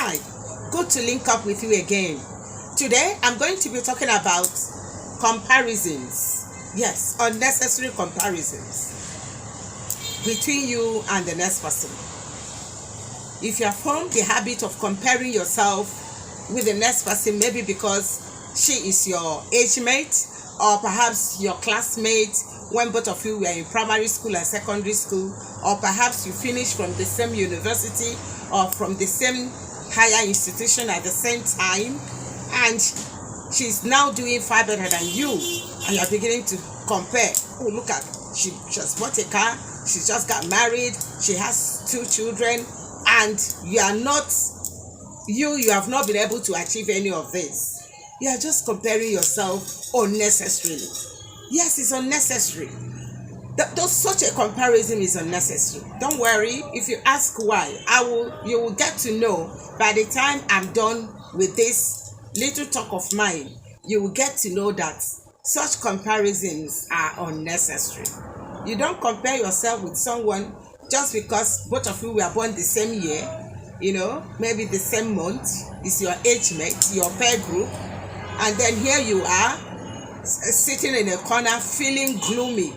Hi, good to link up with you again. Today I'm going to be talking about comparisons. Yes, unnecessary comparisons between you and the next person. If you have formed the habit of comparing yourself with the next person, maybe because she is your age mate or perhaps your classmate when both of you were in primary school and secondary school, or perhaps you finished from the same university or from the same higher institution at the same time, and she's now doing far better than you, and you're beginning to compare. Oh, look at, she just bought a car, she just got married, she has 2 children, and you are not, you have not been able to achieve any of this. You are just comparing yourself unnecessarily. Yes, it's unnecessary. Such a comparison is unnecessary. Don't worry. If you ask why, you will get to know by the time I'm done with this little talk of mine. You will get to know that such comparisons are unnecessary. You don't compare yourself with someone just because both of you were born the same year, maybe the same month, is your age mate, your peer group, and then here you are sitting in a corner feeling gloomy,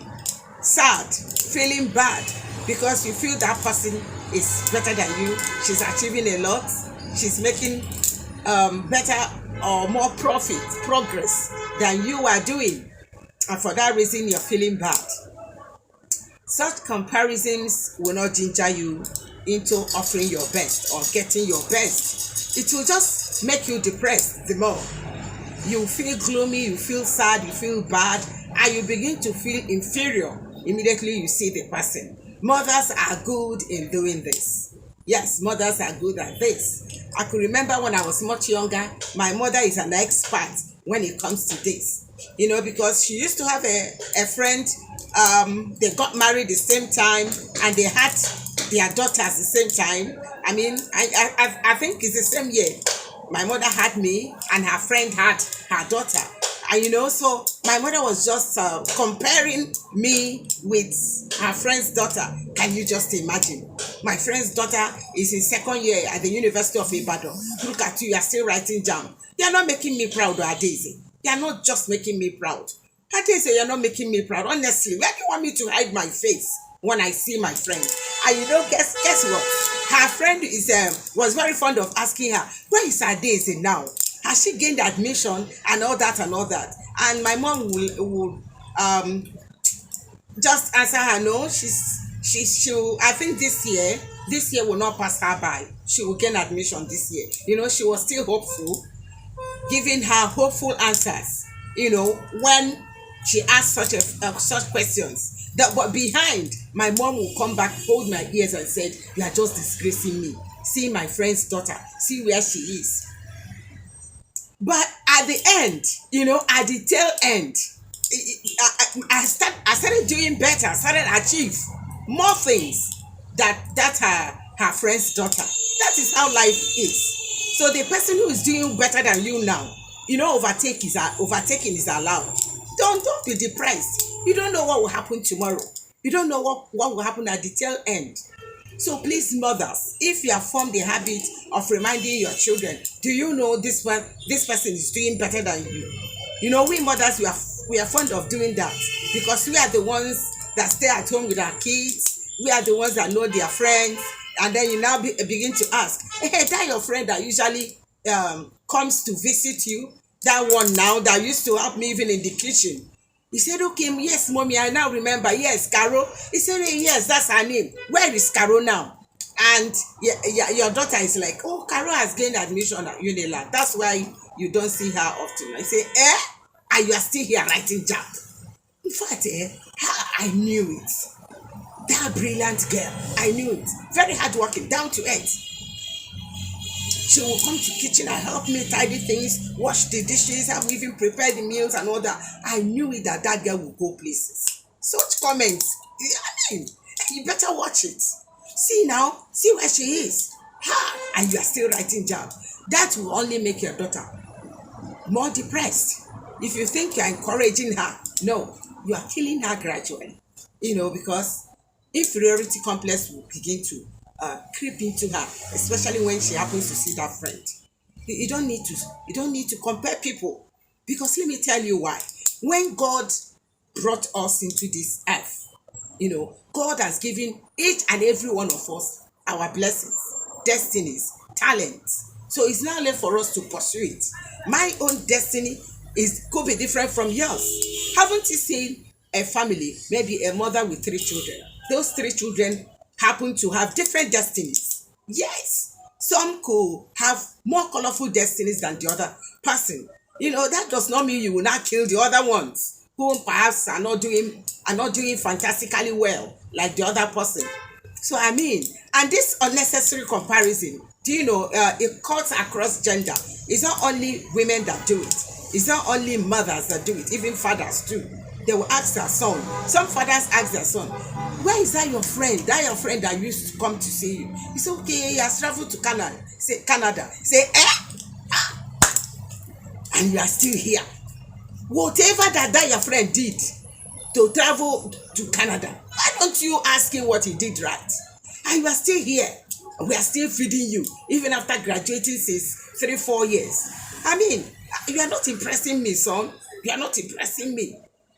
sad, feeling bad because you feel that person is better than you, she's achieving a lot, she's making better or more progress than you are doing, and for that reason you're feeling bad. Such comparisons will not ginger you into offering your best or getting your best. It will just make you depressed the more. You feel gloomy, you feel sad, you feel bad, and you begin to feel inferior immediately you see the person. Mothers are good in doing this. Yes, mothers are good at this. I could remember when I was much younger, my mother is an expert when it comes to this. Because she used to have a friend, they got married the same time and they had their daughters the same time. I mean, I think it's the same year. My mother had me and her friend had her daughter. And so my mother was just comparing me with her friend's daughter. Can you just imagine? My friend's daughter is in 2nd year at the University of Ibadan. Look at you are still writing JAMB. You are not making me proud, Adeze. You are not just making me proud. Adeze, you are not making me proud. Honestly, where do you want me to hide my face when I see my friend? And guess what? Her friend was very fond of asking her, where is Adeze now? Has she gained admission and all that and all that? And my mom will just answer her, no, she'll, I think this year will not pass her by. She will gain admission this year. She was still hopeful, giving her hopeful answers, when she asked such questions. But behind, my mom will come back, hold my ears and said, you are just disgracing me. See my friend's daughter, see where she is. But at the end, at the tail end, I started doing better. I started achieve more things that her friend's daughter. That is how life is. So the person who is doing better than you now, overtaking is allowed. Don't be depressed. You don't know what will happen tomorrow. You don't know what will happen at the tail end. So please, mothers, if you have formed the habit of reminding your children, do you know this person is doing better than you? We mothers, we are fond of doing that because we are the ones that stay at home with our kids. We are the ones that know their friends, and then you now begin to ask, hey, that your friend that usually comes to visit you, that one now that used to help me even in the kitchen. He said, okay, yes, mommy, I now remember. Yes, Carol. He said, hey, yes, that's her name. Where is Carol now? And your daughter is like, oh, Carol has gained admission at UNILAG. That's why you don't see her often. I say, and you are still here writing JAMB. In fact, I knew it. That brilliant girl, I knew it. Very hardworking, down to earth. She will come to kitchen and help me tidy things, wash the dishes, have even prepared the meals and all that. I knew it that girl will go places. Such comments, you better watch it. See now, see where she is. And you are still writing JAMB. That will only make your daughter more depressed. If you think you are encouraging her, no, you are killing her gradually. Because inferiority complex will begin to creep into her, especially when she happens to see that friend. You don't need to. You don't need to compare people, because let me tell you why. When God brought us into this earth, God has given each and every one of us our blessings, destinies, talents. So it's not left for us to pursue it. My own destiny could be different from yours. Haven't you seen a family, maybe a mother with 3 children? Those 3 children happen to have different destinies. Yes, some could have more colorful destinies than the other person. That does not mean you will not kill the other ones who perhaps are not doing fantastically well like the other person. So I mean, and this unnecessary comparison, do you know, it cuts across gender. It's not only women that do it. It's not only mothers that do it. Even fathers too. They will ask their son. Some fathers ask their son, "Where is that your friend? That your friend that used to come to see you?" He said, "Okay, he has traveled to Canada." Say, and you are still here. Whatever that your friend did to travel to Canada, why don't you ask him what he did right? And you are still here. We are still feeding you, even after graduating since 3-4 years. I mean, you are not impressing me, son. You are not impressing me.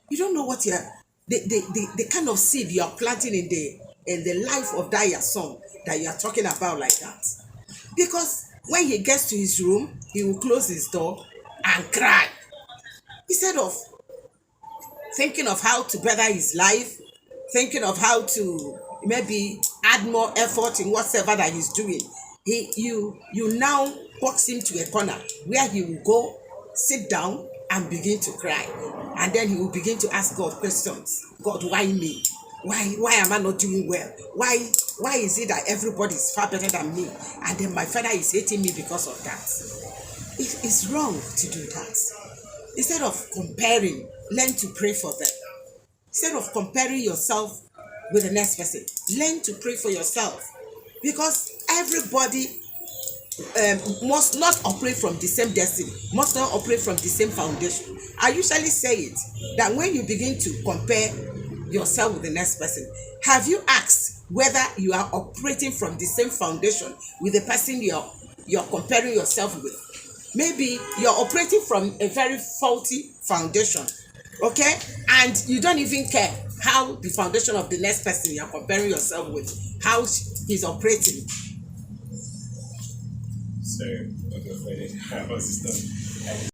You don't know what the kind of seed you are planting in the life of that your son that you are talking about like that. Because when he gets to his room, he will close his door and cry. Instead of thinking of how to better his life, thinking of how to maybe add more effort in whatever that he's doing, you now box him to a corner where he will go sit down and begin to cry, and then he will begin to ask God questions. God, why me? Why am I not doing well? Why is it that everybody is far better than me, and then my father is hating me because of that? It's wrong to do that. Instead of comparing, learn to pray for them. Instead of comparing yourself with the next person, learn to pray for yourself. Because everybody must not operate from the same destiny, must not operate from the same foundation. I usually say it, that when you begin to compare yourself with the next person, have you asked whether you are operating from the same foundation with the person you're comparing yourself with? Maybe you're operating from a very faulty foundation, okay? And you don't even care how the foundation of the next person you're comparing yourself with, how he's operating. So, I'll go for it. I was just